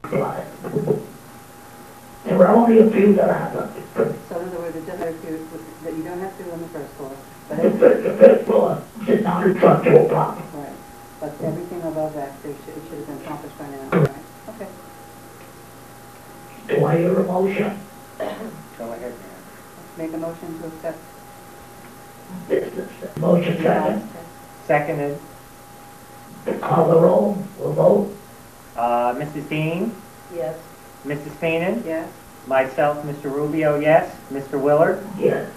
plan. There were only a few that happened. So in other words, it doesn't have to, that you don't have to on the first floor. But The first floor did not a structural problem. right. But everything above that, it should have been accomplished by now, right? Okay. Do I hear a motion? Go ahead, Make a motion to accept. Business. Motion second. Seconded. Call the roll. We'll vote. Mrs. Dean, Yes. Mrs. Feenan, Yes. myself, Mr. Rubio, yes. Mr. Willard. Yes.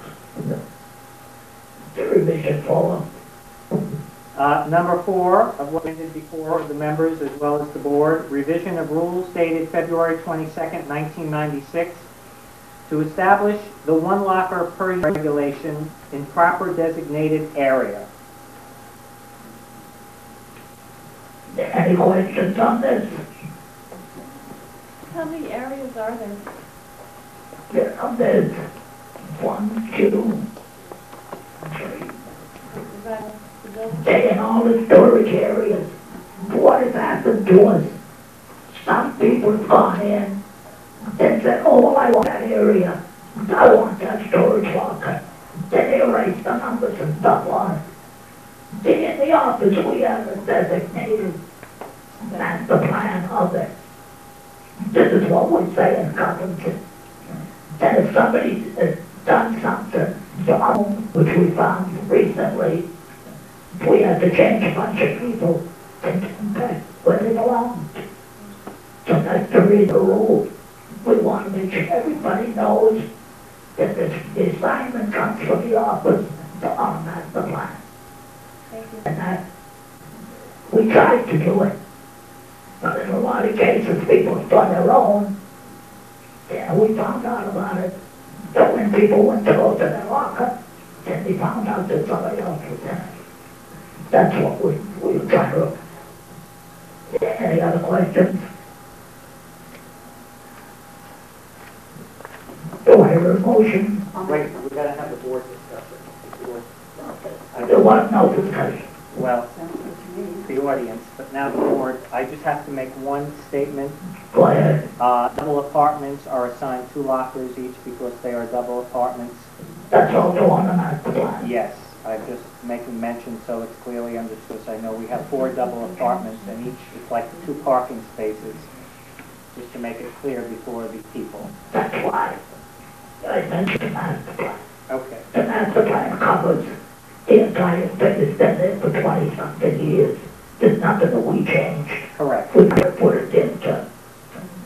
The revision follow. Number 4 of what we did before, the members as well as the board, revision of rules dated February 22nd, 1996, to establish the one locker per year regulation in proper designated area. Any questions on this? How many areas are there? There's 1, 2, 3. Is that the building? Taking all the storage areas. What has happened to us? Some people have gone in and said, oh, I want that area. I want that storage locker. Then they erase the numbers and stuff on it. In the office, we have a designated master plan of it. This is what we say in Covington. And if somebody has done something wrong, which we found recently, we had to change a bunch of people and get them back where they belong. So that's the real rule. We want to make sure everybody knows that the assignment comes from the office to our master plan. Thank you. And that, we tried to do it. But in a lot of cases, people have done their own. And we found out about it. So when people went to go to their locker, then they found out that somebody else was in it. That's what we were trying to. Any other questions? Do I hear a motion? Wait, we gotta have the board discuss it. The board- There was no discussion. Well, Sounds good to me. the audience, but now the board, I just have to make one statement. Go ahead. Double apartments are assigned 2 lockers each because they are double apartments. That's also on the master plan. Yes, I'm just making mention so it's clearly understood. I know we have 4 double apartments and each is like 2 parking spaces, just to make it clear before the people. That's why I mentioned the master plan. Okay. The master plan covers the entire thing. It's been there for 20-something years. There's nothing that we changed. Correct. We could put it into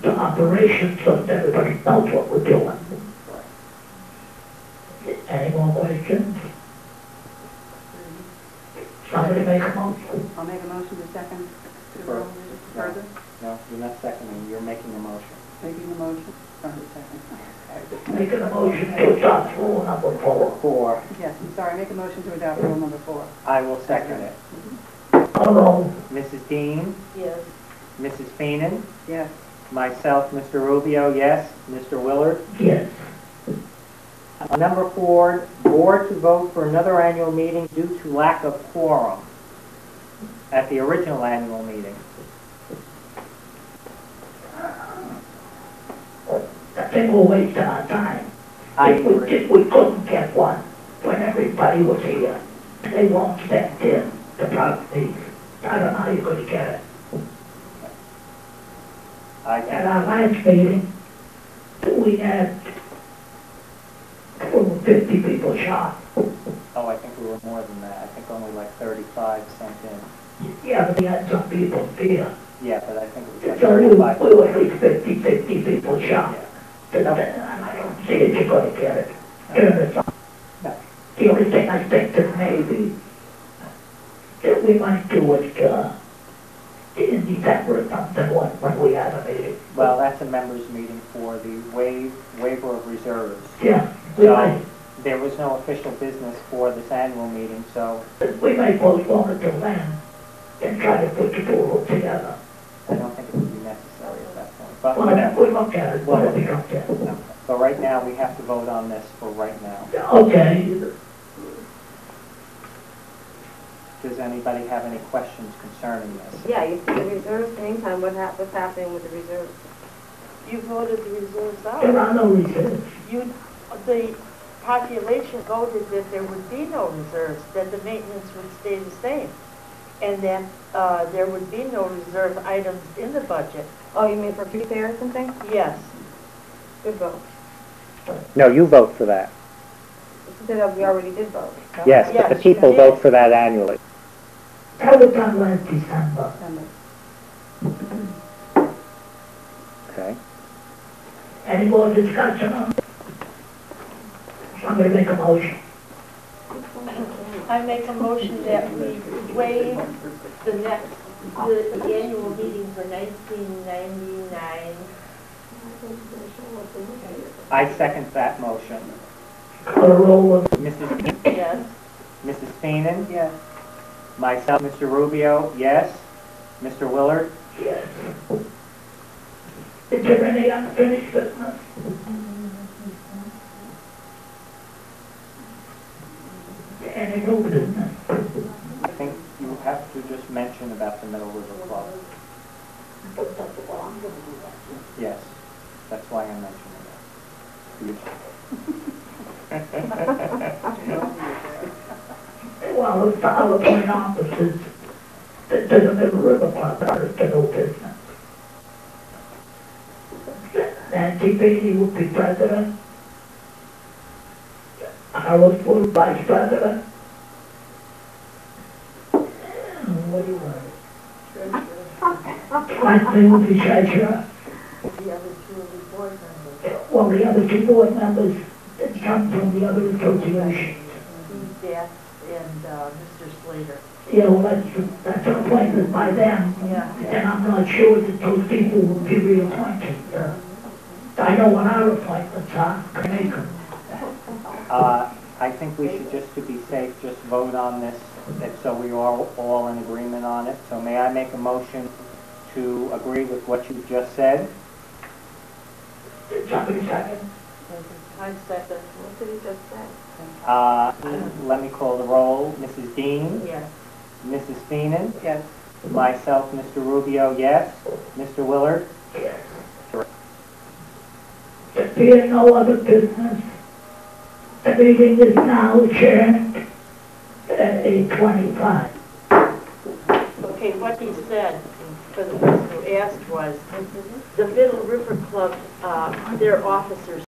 the operation so that everybody knows what we're doing. Any more questions? Somebody make a motion? I'll make a motion to second to go further. No, you're not seconding, you're making a motion. Making a motion. Further second. Making a motion to adopt rule number 4. 4. Yes, I'm sorry, make a motion to adopt rule number 4. I will second it. Hello. Mrs. Dean, Yes. Mrs. Feenan, Yes. myself, Mr. Rubio, yes. Mr. Willard. Yes. Number 4, board to vote for another annual meeting due to lack of quorum at the original annual meeting. I think we'll waste our time. I If we agree. we couldn't get one when everybody was here, they won't step in the property. I don't know how you're going to get it. At our last meeting, we had over 50 people shot. Oh, I think we were more than that. I think only like 35 sent in. Yeah, but we had some people here. Yeah, but I think it was like So we 35. were at least 50 people shot. Yeah. And I don't see that you're going to get it during the summer. No. The only thing I think that maybe that we might do is in December or something when we have a meeting. Well, that's a members' meeting for the waiver of reserves. Yeah, we So might, there was no official business for this annual meeting, so we might postpone it till then and try to put the pool together. I don't think it would be necessary at that point. But Well, then we look at it, what we look at. Okay. But right now, we have to vote on this for right now. Okay. does anybody have any questions concerning this? Yeah, you see the reserves, anytime, what's happening with the reserves? You voted the reserves There out. are no reserves. The population voted that there would be no reserves, that the maintenance would stay the same, and that there would be no reserve items in the budget. Oh, you mean for repairs and things? Yes. Good vote. No, you vote for that. You said we already did vote. Yes, but the Yes, people you did. vote for that annually. That was done last December. Okay. Any more discussion on it? Somebody make a motion. I make a motion that we waive the annual meeting for 1999. I second that motion. Call a roll of Mrs. Yes. Mrs. Feenan? Yes. Myself, Mr. Rubio, yes. Mr. Willard? yes. Is there any unfinished business? Any new business? I think you have to just mention about the Middle River Club. Yes, that's why I'm mentioning it. Well, it's the other point offices that to the Middle River Club, that is the new business. Nancy Beatty would be president. Harold Wood, vice president. What do you want? Franklin would be treasurer. The other two will be board members. Well, the other two board members, it comes from the other associations. Steve Betts and Mr. Slater. Yeah, well, that's appointed by them. Yeah. And I'm not sure that those people will be reappointed. I know what our appointments are, can make them. I think we should, just to be safe, just vote on this, so we are all in agreement on it. So may I make a motion to agree with what you just said? Did somebody second? I second. What did he just say? Let me call the roll. Mrs. Dean? Yes. Mrs. Feenan? Yes. Myself, Mr. Rubio, yes. Mr. Willard? Yes. There being no other business, the meeting is now adjourned at 8:25. Okay, what he said, for the person who asked was, the Middle River Club, their officers